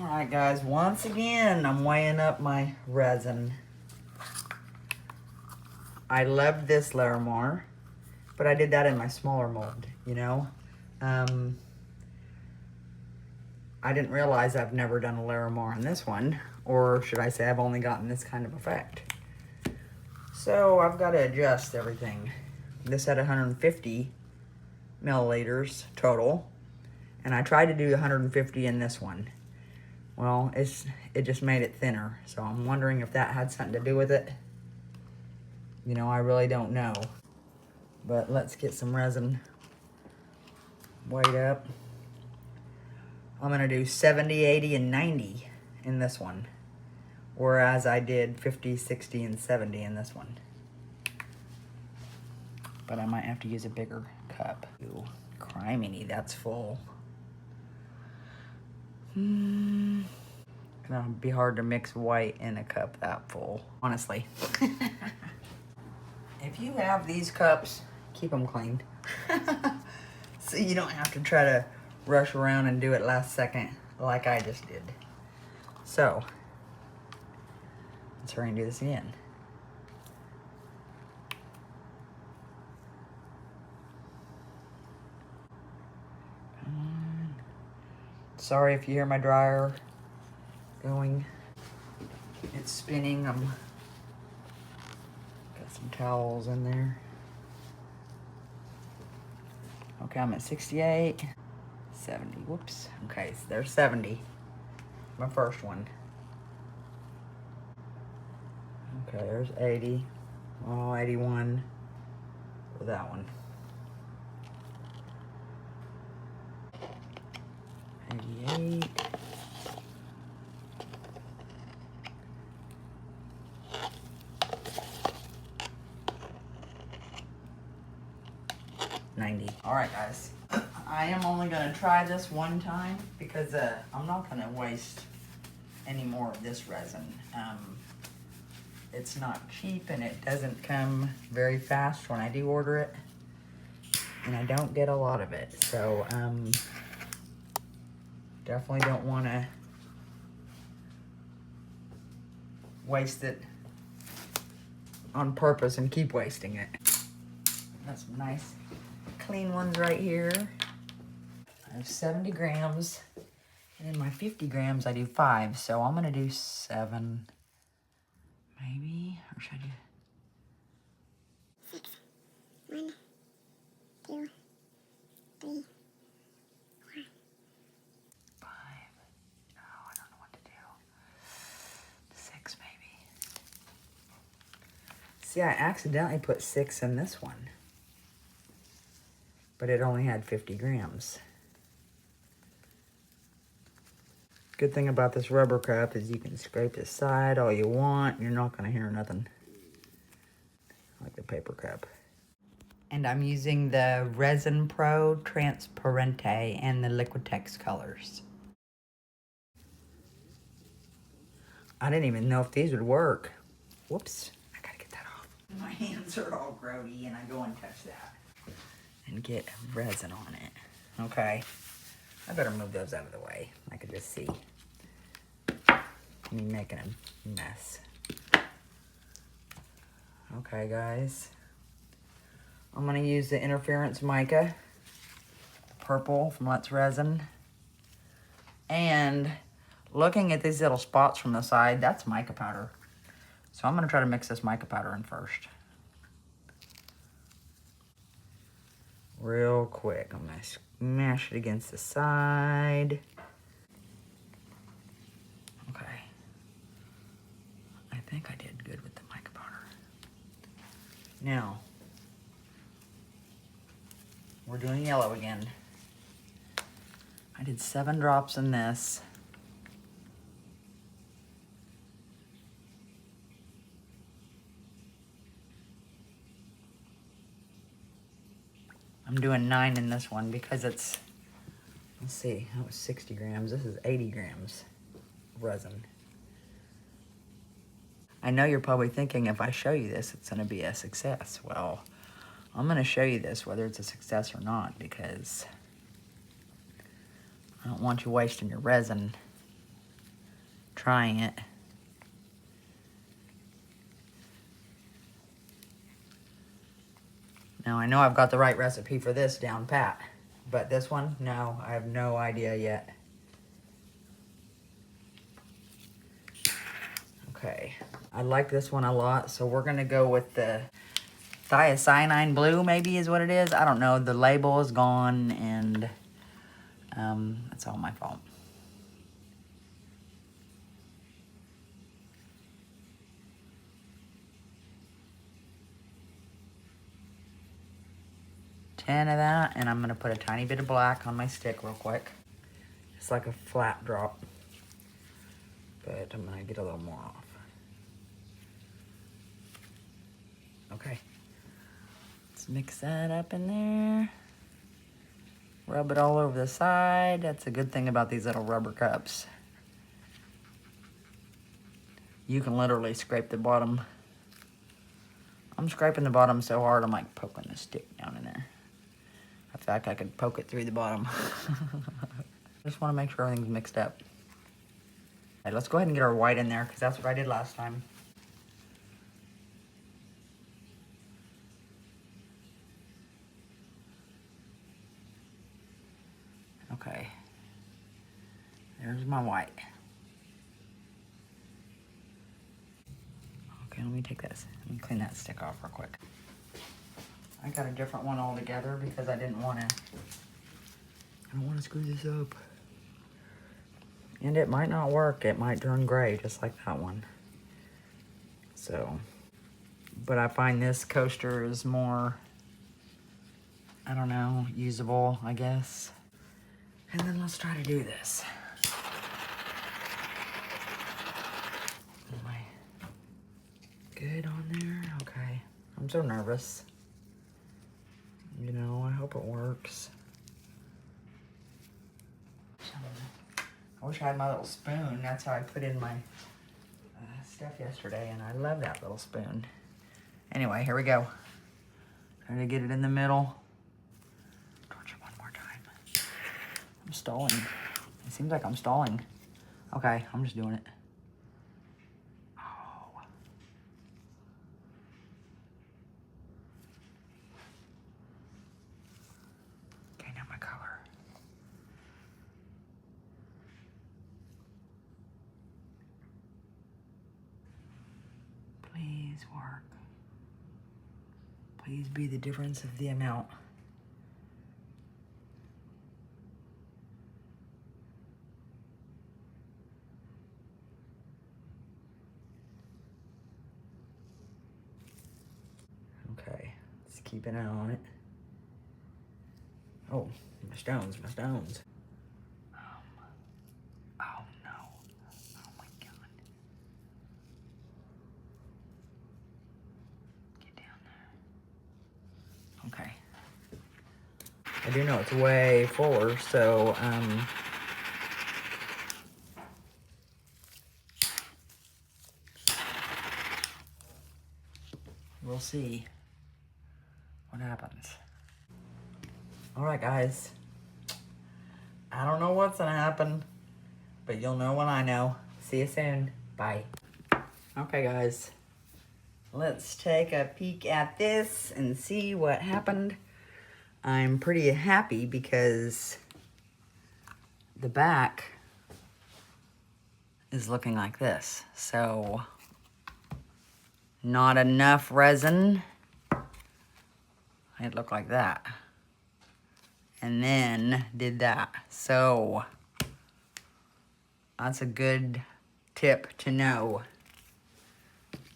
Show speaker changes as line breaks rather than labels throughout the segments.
Alright guys, once again, I'm weighing up my resin. I love this Larimar, but I did that in my smaller mold, you know? I didn't realize I've never done a Larimar in this one, or should I say I've only gotten this kind of effect. So I've got to adjust everything. This had 150 milliliters total, and I tried to do 150 in this one. Well, it just made it thinner, so I'm wondering if that had something to do with it. You know, I really don't know. But let's get some resin weighed up. I'm gonna do 70, 80, and 90 in this one, whereas I did 50, 60, and 70 in this one. But I might have to use a bigger cup. Ooh, criminy, that's full. It's gonna be hard to mix white in a cup that full, honestly. If you have these cups, keep them clean. So you don't have to try to rush around and do it last second like I just did. So, let's hurry and do this again. Sorry if you hear my dryer going. It's spinning. Got some towels in there. Okay, I'm at 68, 70, whoops. Okay, so there's 70, my first one. Okay, there's 80, oh, 81 for that one. 88. All right, guys. I am only gonna try this one time because I'm not gonna waste any more of this resin. It's not cheap and it doesn't come very fast when I do order it, and I don't get a lot of it. So definitely don't want to waste it on purpose and keep wasting it. Got some nice clean ones right here. I have 70 grams, and in my 50 grams I do 5, so I'm gonna do 7 maybe, or should I do
6? 1, 2, 3, 4,
5. Oh, I don't know what to do. 6 maybe. See, I accidentally put 6 in this one, but it only had 50 grams. Good thing about this rubber cup is you can scrape the side all you want. You're not gonna hear nothing like the paper cup. And I'm using the Resin Pro Transparente and the Liquitex colors. I didn't even know if these would work. Whoops, I gotta get that off. My hands are all grody and I go and touch that and get resin on it. Okay, I better move those out of the way. I could just see me making a mess. Okay, guys. I'm gonna use the Interference Mica, purple from Let's Resin. And looking at these little spots from the side, that's mica powder. So I'm gonna try to mix this mica powder in first. Real quick, I'm gonna smash it against the side. Okay. I think I did good with the mica powder. Now, we're doing yellow again. I did 7 drops in this. I'm doing 9 in this one because it's, let's see, that was 60 grams. This is 80 grams of resin. I know you're probably thinking if I show you this, it's gonna be a success. Well, I'm gonna show you this whether it's a success or not, because I don't want you wasting your resin trying it. Now, I know I've got the right recipe for this down pat, but this one, no, I have no idea yet. Okay, I like this one a lot, so we're gonna go with the thiocyanine blue, maybe is what it is. I don't know, the label is gone, and that's all my fault. Ten of that, and I'm gonna put a tiny bit of black on my stick real quick. It's like a flat drop, but I'm gonna get a little more off. Okay, let's mix that up in there. Rub it all over the side. That's a good thing about these little rubber cups. You can literally scrape the bottom. I'm scraping the bottom so hard I'm like poking the stick down in there. In fact, I could poke it through the bottom. Just want to make sure everything's mixed up. Okay, let's go ahead and get our white in there because that's what I did last time. Okay, there's my white. Okay, let me take this. Let me clean that stick off real quick. I got a different one altogether because I don't want to screw this up. And it might not work. It might turn gray just like that one. So, but I find this coaster is more, I don't know, usable, I guess. And then let's try to do this. Am I good on there? Okay. I'm so nervous. You know, I hope it works. I wish I had my little spoon. That's how I put in my stuff yesterday, and I love that little spoon. Anyway, here we go. Trying to get it in the middle. Torch it one more time. I'm stalling. It seems like I'm stalling. Okay, I'm just doing it. Oh. Okay, now my color. Please work. Please be the difference of the amount. Okay, let's keep an eye on it. Oh, my stones, my stones. Oh no. Oh my God. Get down there. Okay. I do know it's way fuller, so we'll see what happens. All right, guys. I don't know what's gonna happen, but you'll know when I know. See you soon. Bye. Okay, guys. Let's take a peek at this and see what happened. I'm pretty happy because the back is looking like this. So, not enough resin. It looked like that. And then did that. So, that's a good tip to know.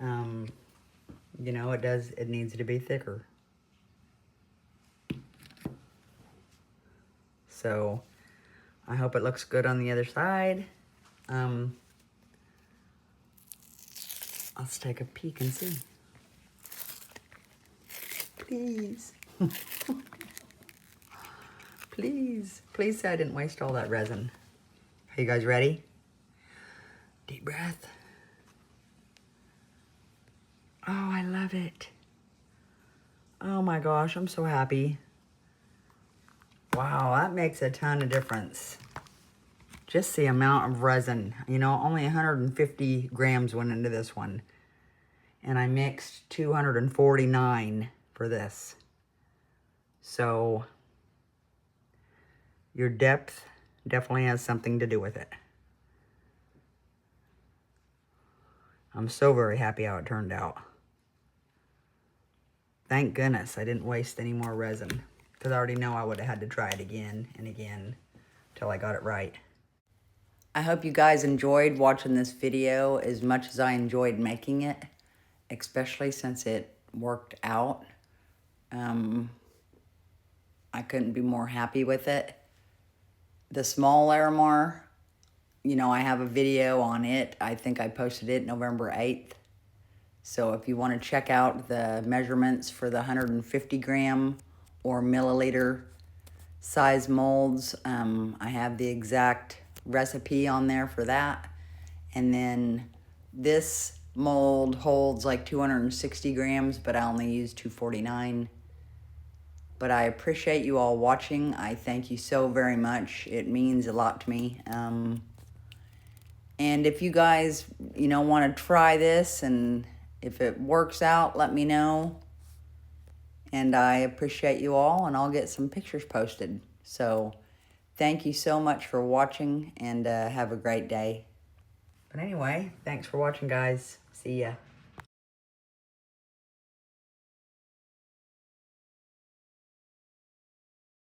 You know, it needs to be thicker. So, I hope it looks good on the other side. Let's take a peek and see. Please. Please say I didn't waste all that resin. Are you guys ready? Deep breath. Oh, I love it. Oh my gosh, I'm so happy. Wow, that makes a ton of difference. just the amount of resin. You know, only 150 grams went into this one. And I mixed 249 for this. So your depth definitely has something to do with it. I'm so very happy how it turned out. Thank goodness I didn't waste any more resin, because I already know I would have had to try it again and again till I got it right. I hope you guys enjoyed watching this video as much as I enjoyed making it, especially since it worked out. I couldn't be more happy with it. The small Larimar, you know, I have a video on it. I think I posted it November 8th. So if you want to check out the measurements for the 150 gram or milliliter size molds, I have the exact recipe on there for that. And then this mold holds like 260 grams, but I only use 249. But I appreciate you all watching. I thank you so very much. It means a lot to me. And if you guys, you know, want to try this, and if it works out, let me know. And I appreciate you all, and I'll get some pictures posted. So thank you so much for watching, and have a great day. But anyway, thanks for watching, guys. See ya.